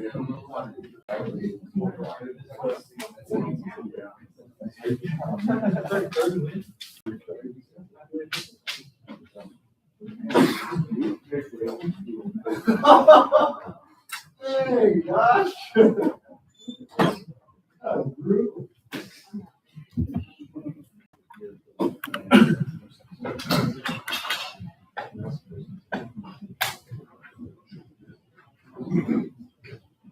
Hey, gosh. Ruble.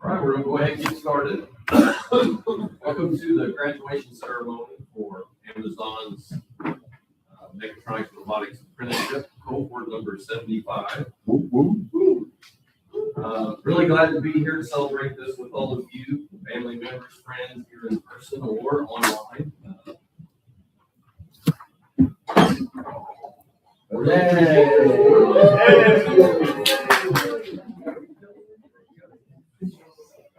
All right, we're going to go ahead and get started. Welcome to the graduation ceremony for Amazon's Mechatronics Robotics Apprenticeship, Cohort number 75. Really glad to be here to celebrate this with all of you, family members, friends, here in person or online.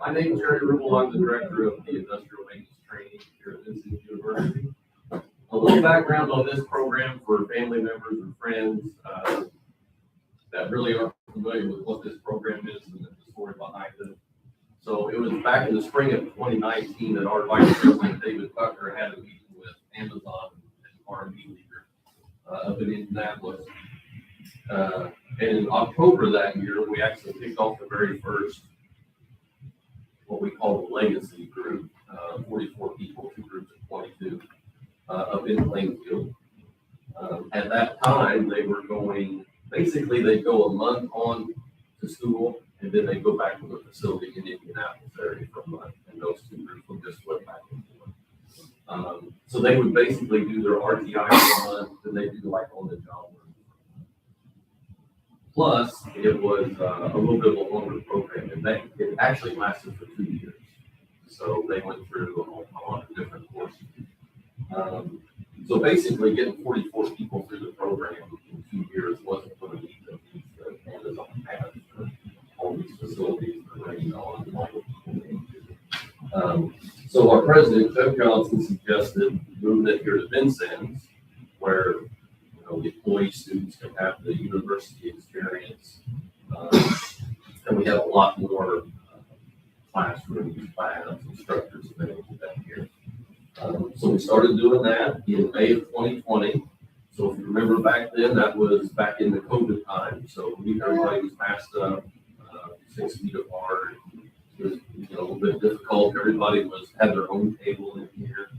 My name is Ruble. I'm the director of the Industrial Maintenance Training here at Vincennes University. A little background on this program for family members and friends that really aren't familiar with what this program is and the story behind it. So it was back in the spring of 2019 that our Vice President David Tucker had a meeting with Amazon and R&D leader up in Indianapolis. And in October that year, we actually kicked off the very first, what we call the legacy group, 44 people, two groups of 22, up in Plainfield. At that time, they were going, basically they'd go a month on to school, and then they'd go back to the facility in Indianapolis area for a month, and those two groups would just flip back and forth. So they would basically do their RTI for a month, then they do like on the job work. Plus, it was a little bit of a longer program, and it actually lasted for 2 years. So they went through a lot of different courses. So basically, getting 44 people through the program in 2 years wasn't going to meet the needs that Amazon had for all these facilities that are running on. So our president, Jeff Johnson, suggested moving it here to Vincennes, where the employee students can have the university experience, and we have a lot more classrooms, labs, instructors available down here. So we started doing that in May of 2020. So if you remember back then, that was back in the COVID time. So everybody was masked up, 6 feet apart. It was a little bit difficult. Everybody had their own table in here.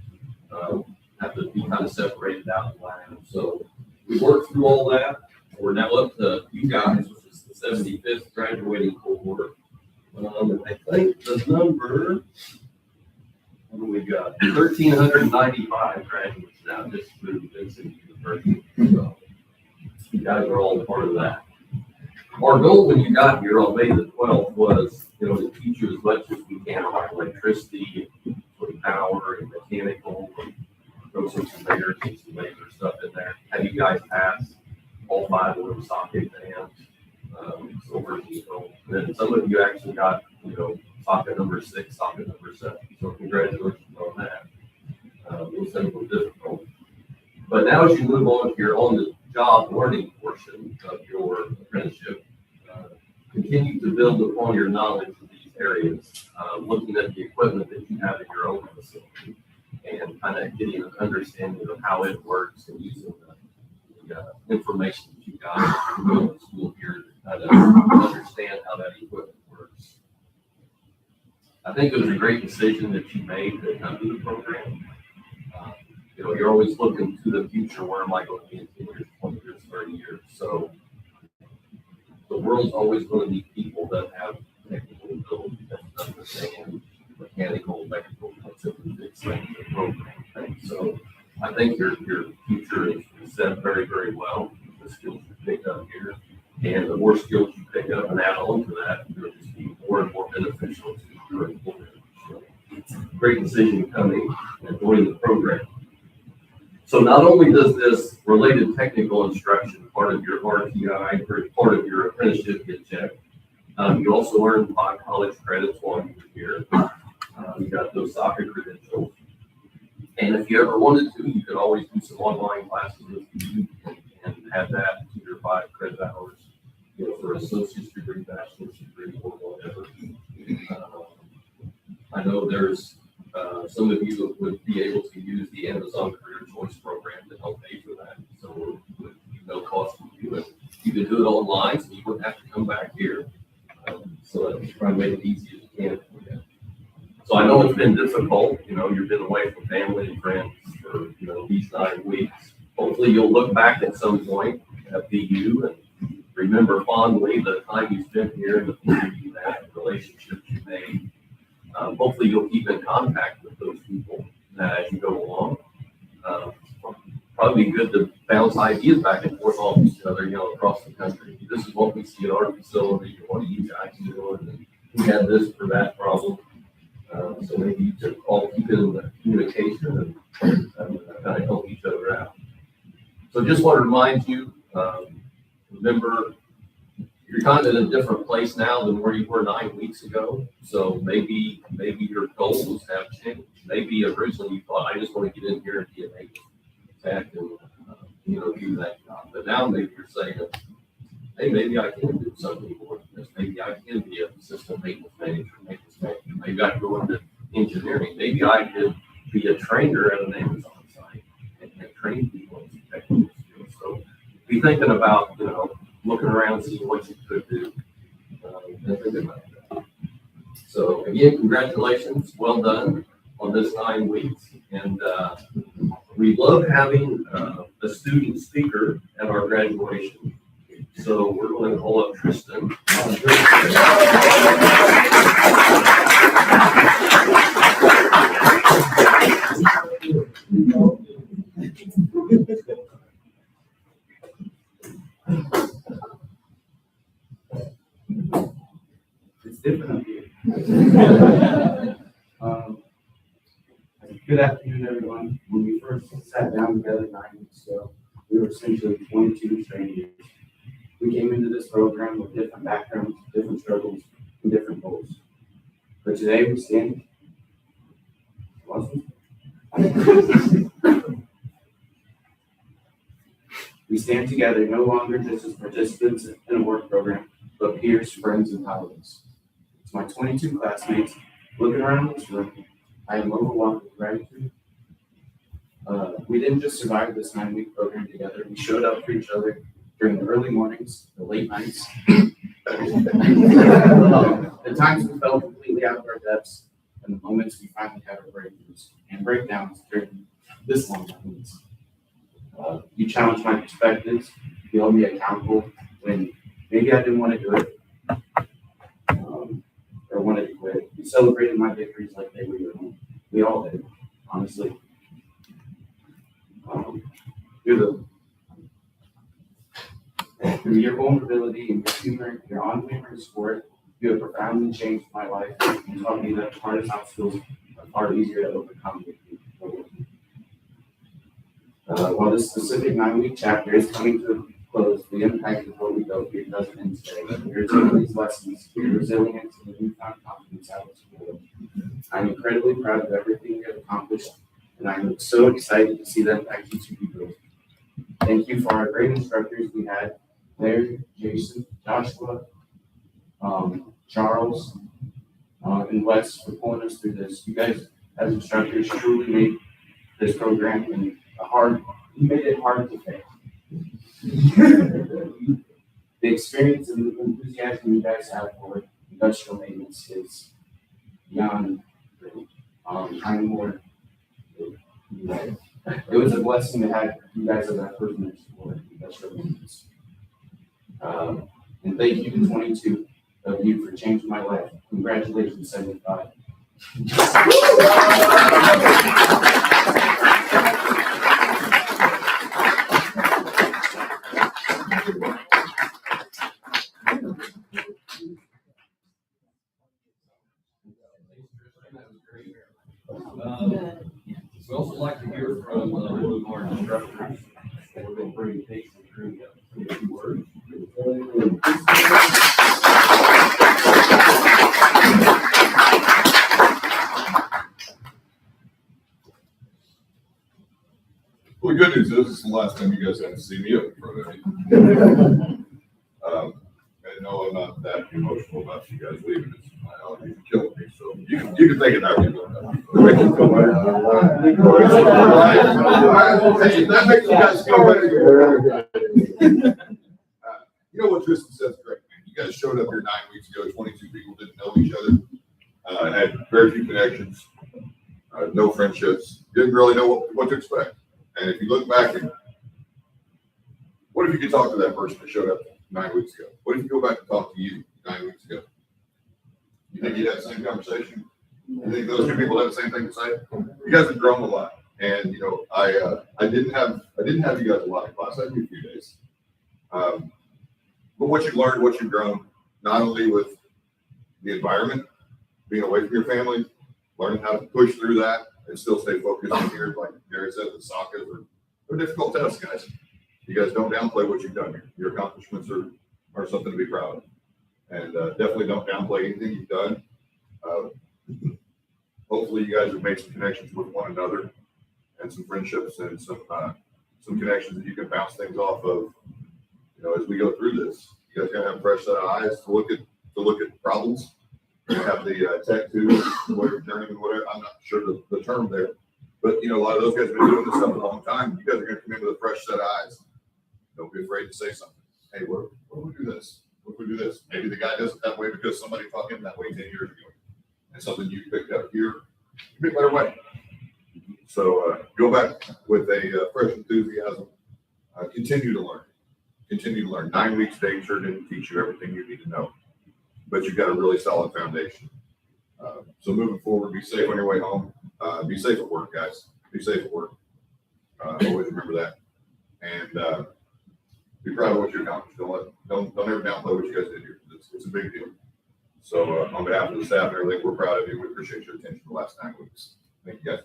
Have to be kind of separated out in lab. So we worked through all that. We're now up to you guys, which is the 75th graduating cohort. I think the number, what do we got? 1,395 graduates now just through Vincennes University. So you guys are all part of that. Our goal when you got here on May the 12th was, to teach you as much as we can about electricity, and power, and mechanical, and throw some conveyors and some laser stuff in there. Have you guys pass all 5 of them socket exams? And then some of you actually got, socket number 6, socket number 7. So congratulations on that. It was simple, difficult. But now as you move on here on the job learning portion of your apprenticeship, continue to build upon your knowledge of these areas, looking at the equipment that you have in your own facility, and kind of getting an understanding of how it works and using the information that you got in the school here to kind of understand how that equipment works. I think it was a great decision that you made to come to the program. You're always looking to the future. Where am I going to be in 10 years, 20 years, 30 years? So the world's always going to need people that have technical ability, that understand mechanical, electrical, simply fix things and program things. So I think your future is set very, very well. The skills you pick up here, and the more skills you pick up and add on to that, it'll just be more and more beneficial to your employer. So great decision coming and joining the program. So not only does this related technical instruction part of your RTI or part of your apprenticeship get checked, you also earn 5 college credits while you're here. You got those socket credentials. And if you ever wanted to, you could always do some online classes with you and have that to your 5 credit hours, for associate's degree, bachelor's degree, or whatever. You I know there's some of you would be able to use the Amazon Career Choice program to help pay for that. So it would be no cost to you. And you can do it online, so you wouldn't have to come back here. So let's try to make it easy as you can for you. So I know it's been difficult. You know, you've been away from family and friends for, you know, these 9 weeks. Hopefully you'll look back at some point at BU and remember fondly the time you spent here and the people you had, the relationships you made. Hopefully you'll keep in contact with those people as you go along. Probably good to bounce ideas back and forth off each other, you know, across the country. This is what we see at our facility, what are you guys doing, and we had this for that problem. So maybe you could all keep it in the communication and kind of help each other out. So just want to remind you, remember, you're kind of in a different place now than where you were 9 weeks ago. So maybe your goals have changed. Maybe originally you thought, I just want to get in here and be a naval tech and you know, do that job. But now maybe you're saying, hey, maybe I can do something more than this. Maybe I can be a system maintenance manager, maybe I can go into engineering. Maybe I could be a trainer at an Amazon site and train people in technical skills. So be thinking about, you know, looking around, seeing what you could do, and thinking about that. So again, congratulations, well done on this 9 weeks. And we love having a student speaker at our graduation. So we're going to call up Tristan. It's different up here. Good afternoon, everyone. When we first sat down together 9 weeks ago, we were essentially 22 strangers. We came into this program with different backgrounds, different struggles, and different goals. But today we stand. We stand together no longer just as participants in a work program, but peers, friends, and colleagues. To my 22 classmates, looking around this room, I am overwhelmed with gratitude. We didn't just survive this 9-week program together. We showed up for each other during the early mornings, the late nights, the times we felt completely out of our depths, and the moments we finally had our breakthroughs and breakdowns during this long 9 weeks. You challenged my perspectives. You held me accountable when maybe I didn't want to do it or wanted to quit. You celebrated my victories like they were your own. We all did, honestly. Through your vulnerability and your humor, your unwavering support, you have profoundly changed my life and taught me that the hardest obstacles are far easier to overcome with you. While this specific 9-week chapter is coming to a close, the impact of what we go through doesn't end today. We're taking these lessons, your resilience, and the newfound confidence out of school. I'm incredibly proud of everything you have accomplished, and I'm so excited to see the impact each of you build. Thank you for our great instructors we had, Larry, Jason, Joshua, Charles, and Wes for pulling us through this. You guys, as instructors, truly made this program and you made it hard to fail. The experience and the enthusiasm you guys have for industrial maintenance is beyond. I'm more. It was a blessing to have you guys as our prisoners for industrial maintenance. And thank you to 22 of you for changing my life. Congratulations, 75. We also like to hear from one of our instructors. We're going to bring Jason through a few words. Well, the good news is this is the last time you guys have to see me up in front of you. I know I'm not that emotional about you guys leaving. I terminology is killing me, so you can take it however you want. Hey, that makes you guys feel better. You know what Tristan says, great, man. You guys showed up here 9 weeks ago, 22 people didn't know each other, had very few connections, no friendships, didn't really know what to expect. And if you look back, what if you could talk to that person that showed up 9 weeks ago? What if you go back and talk to you 9 weeks ago? You think you'd have the same conversation? You think those two people have the same thing to say? You guys have grown a lot. And you know, I didn't have you guys a lot in class. I had you a few days. But what you've learned, what you've grown, not only with the environment, being away from your family, learning how to push through that and still stay focused in here, like Gary said, the SACAs are difficult tests, guys. You guys don't downplay what you've done here. Your accomplishments are something to be proud of. And definitely don't downplay anything you've done. Hopefully you guys have made some connections with one another and some friendships and some connections that you can bounce things off of. You know, as we go through this, you guys gotta have a fresh set of eyes to look at problems. You have the tech too, whatever journeyman, whatever. I'm not sure the term there, but you know, a lot of those guys have been doing this stuff a long time. You guys are gonna come in with a fresh set of eyes. Don't be afraid to say something. Hey, what if we do this? What if we do this? Maybe the guy does it that way because somebody taught him that way 10 years ago. And something you picked up here, it'd be a better way. So go back with a fresh enthusiasm. Continue to learn. Continue to learn. 9 weeks day sure didn't teach you everything you need to know, but you've got a really solid foundation. So moving forward, be safe on your way home. Be safe at work, guys. Be safe at work. Always remember that. And be proud of what you accomplished. Don't ever downplay what you guys did here. It's a big deal. So on behalf of the staff and everything, we're proud of you. We appreciate your attention the last 9 weeks. Thank you, guys.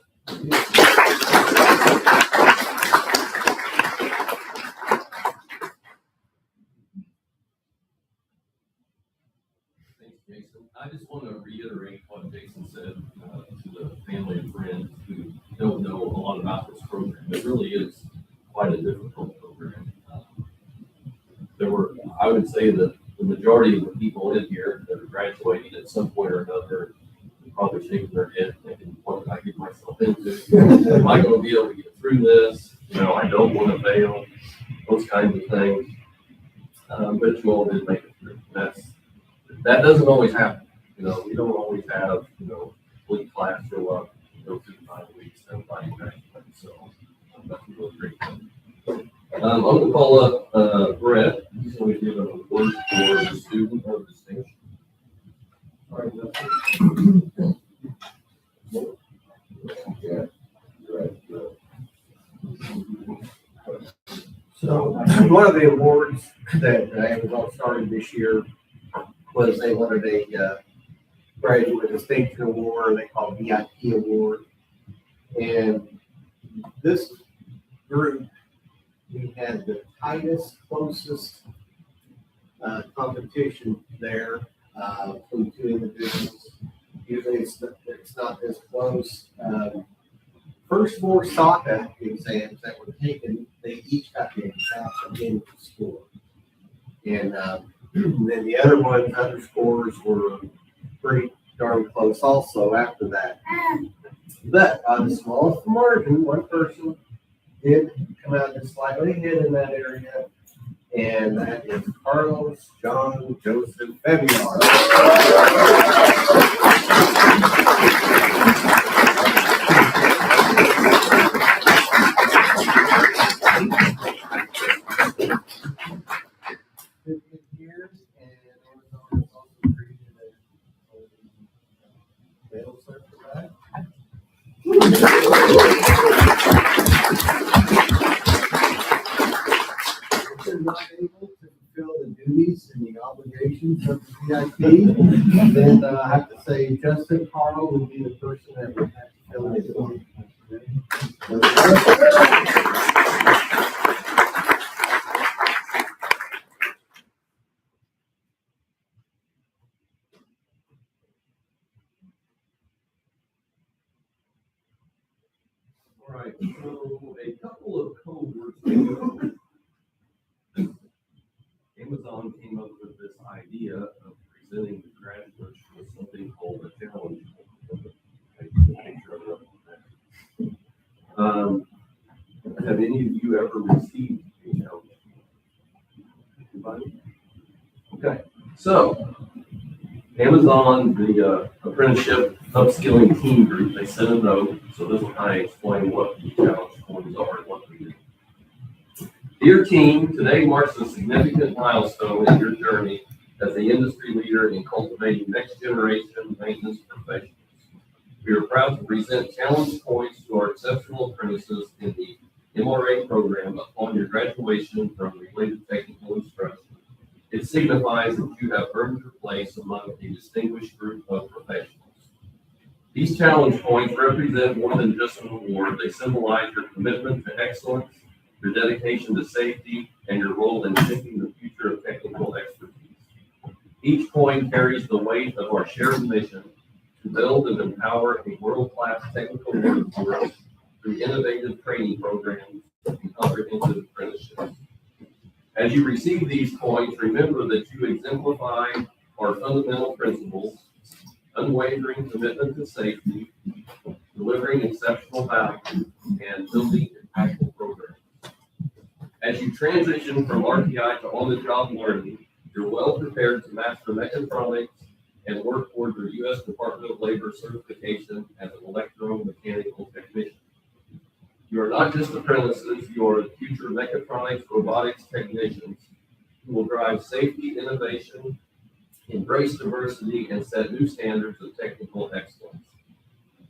Thanks, Jason. I just want to reiterate what Jason said to the family and friends who don't know a lot about this program. It really is quite a difficult program. I would say that the majority of the people in here that are graduating at some point or another probably shaking their head thinking, what did I get myself into? Am I going to be able to get through this? You know, I don't want to fail, those kinds of things. But you all did make it through. That doesn't always happen. You know, we don't always have, you know, complete class show up, go through 5 weeks, everybody graduates. So that's a really great thing. I'm going to call up Brett. He's going to give an award for the student of distinction. So one of the awards that Amazon started this year was they wanted a graduate distinction award. They call it VIP award. And this group, we had the tightest, closest competition there from two individuals. Usually it's not this close. First 4 SACA exams that were taken, they each got the exact identical score. And then the other scores were pretty darn close also after that. But on the smallest margin, one person did come out just slightly ahead in that area, and that is Carlos John Joseph Febiar. Years, and Amazon has also created a mail server for that. If they're not able to fulfill the duties and the obligations of the VIP, then I have to say Justin Carl will be the person that would have to fill it. All right, so a couple of cohorts ago, Amazon came up with this idea of presenting the graduates with something called a challenge. Take a picture of it. Have any of you ever received a challenge? Anybody? Okay, so Amazon, the apprenticeship upskilling team group, they sent a note, so this will kind of explain what the challenge points are and what we do. Dear team, today marks a significant milestone in your journey as the industry leader in cultivating next generation maintenance professionals. We are proud to present challenge points to our exceptional apprentices in the MRA program upon your graduation from related technical instruction. It signifies that you have earned your place among a distinguished group of professionals. These challenge points represent more than just an award. They symbolize your commitment to excellence, your dedication to safety, and your role in shaping the future of technical expertise. Each point carries the weight of our shared mission to build and empower a world-class technical workforce through innovative training programs and comprehensive apprenticeships. As you receive these points, remember that you exemplify our fundamental principles: unwavering commitment to safety, delivering exceptional value, and building impactful programs. As you transition from RTI to on-the-job learning, you're well prepared to master mechatronics and work toward your U.S. Department of Labor certification as an electromechanical technician. You are not just apprentices, you are future mechatronics, robotics technicians who will drive safety, innovation, embrace diversity, and set new standards of technical excellence.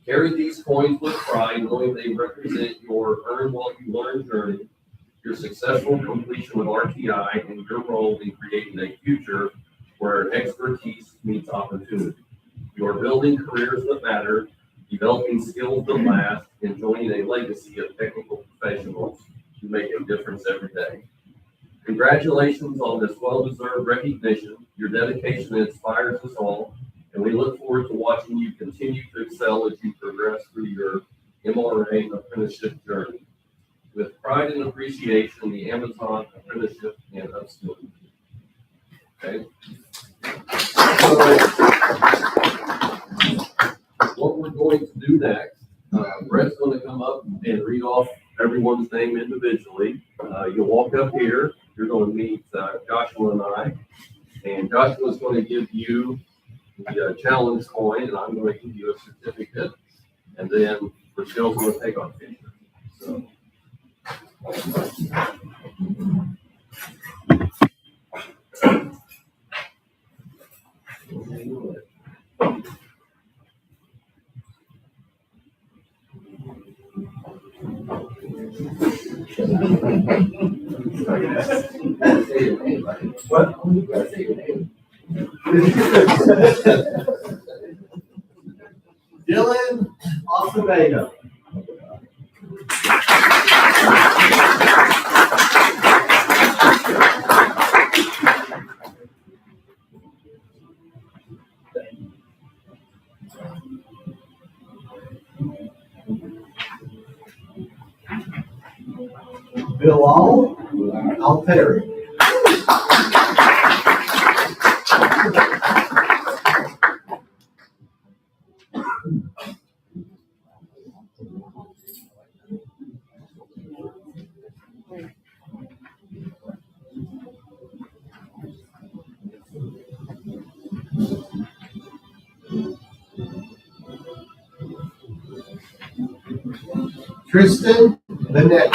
Carry these points with pride, knowing they represent your earn while you learn journey, your successful completion with RTI, and your role in creating a future where expertise meets opportunity. You are building careers that matter, developing skills that last, and joining a legacy of technical professionals who make a difference every day. Congratulations on this well-deserved recognition. Your dedication inspires us all, and we look forward to watching you continue to excel as you progress through your MRA apprenticeship journey. With pride and appreciation, the Amazon Apprenticeship and Upskilling. Okay. So, what we're going to do next, Brett's going to come up and read off everyone's name individually. You'll walk up here. You're going to meet Joshua and I. And Joshua's going to give you the challenge coin, and I'm going to give you a certificate. And then Rochelle's going to take our picture. So. What? Dylan Acevedo. Bilal Alteri. Tristan Bennett.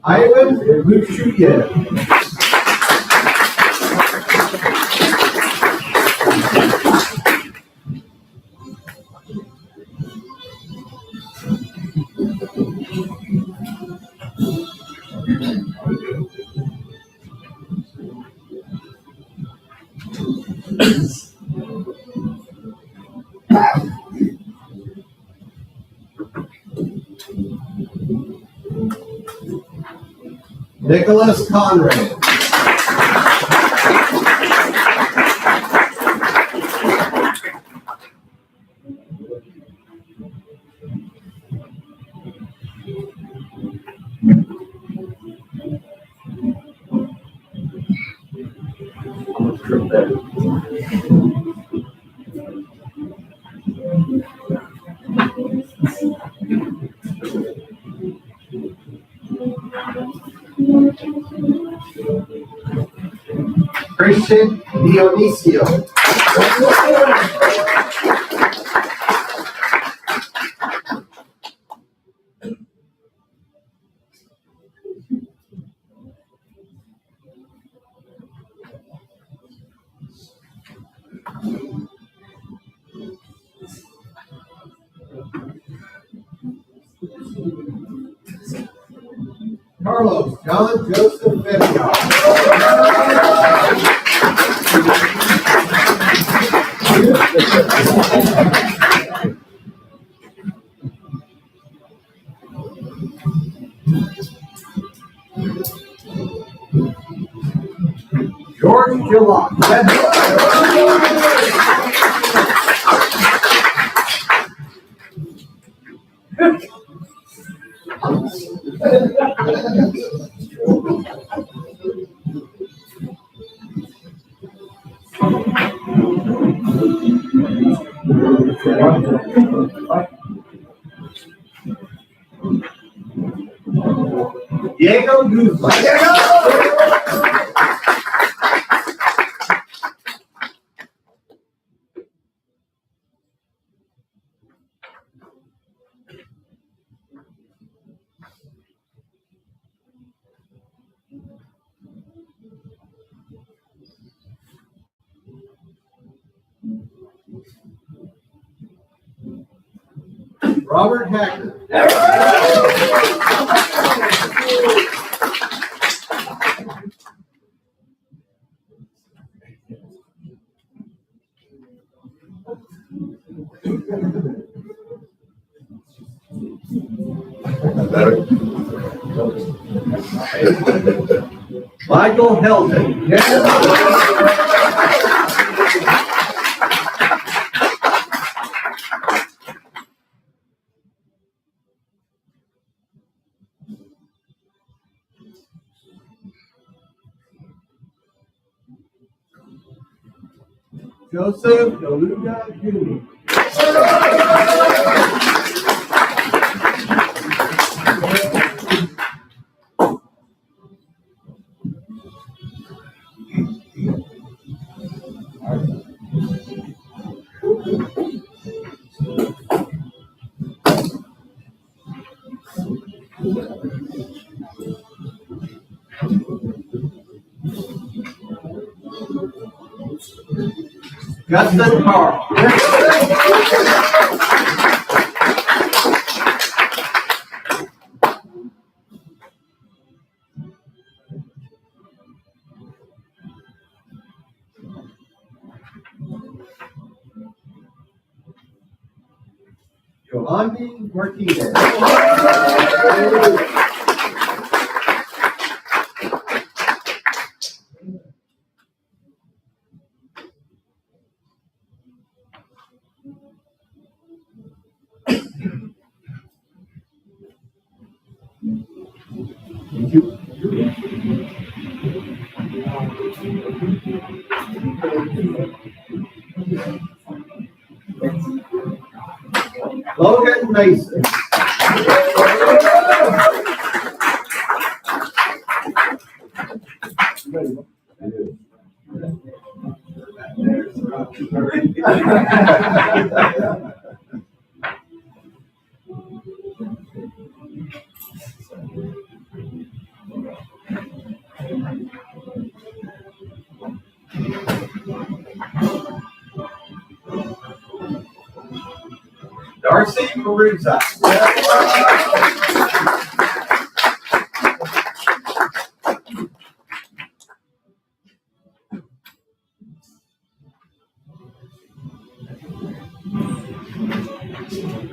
Ivan Luchuyev. Nicholas Conrad. Christian Dionisio. Carlos John Joseph Febiar. George Gillot. Diego Guzman. Robert Hacker. Michael Helton. Joseph Deluga Jr. Justin Carl. Yohandi Martinez. Logan Mason. Darcy Maruza.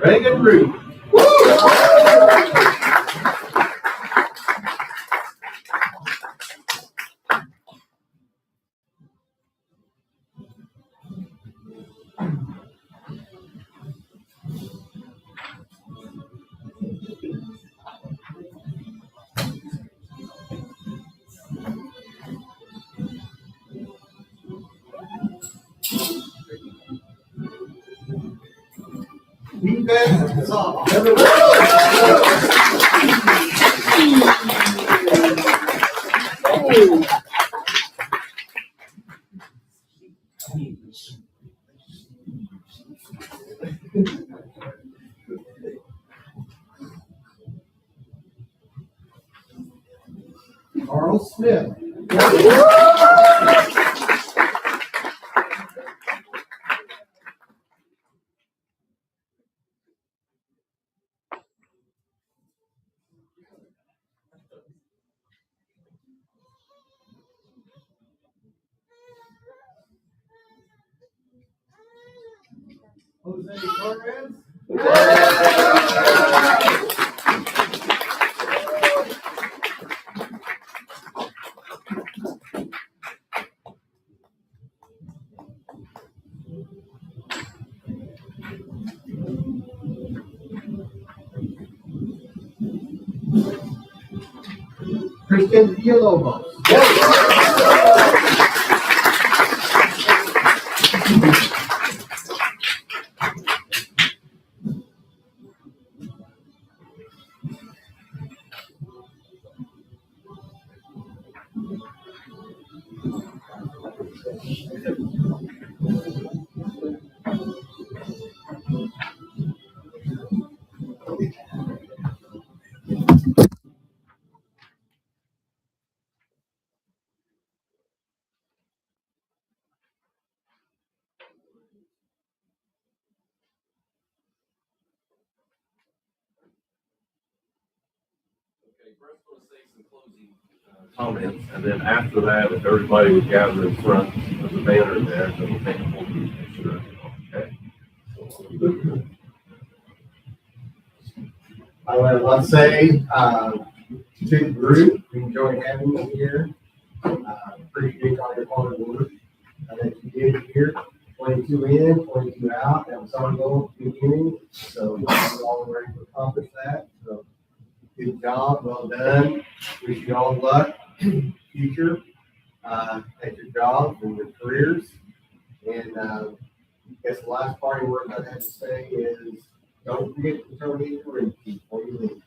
Reagan Root. defense, softball. Carl Smith. Jose Torres. Christian Villalobos. Okay, Brett's going to say some closing comments, and then after that, if everybody would gather in front of the banner there, then we'll take a full picture. Okay? I want to say to the group, we enjoyed having you here. Appreciate all your hard work that you did here. 22 in, 22 out. That was our goal at the beginning. So we're all ready to accomplish that. So good job, well done. Wish you all luck in the future at your jobs and your careers. And I guess the last party word I have to say is don't forget to turn in your ring key before you leave.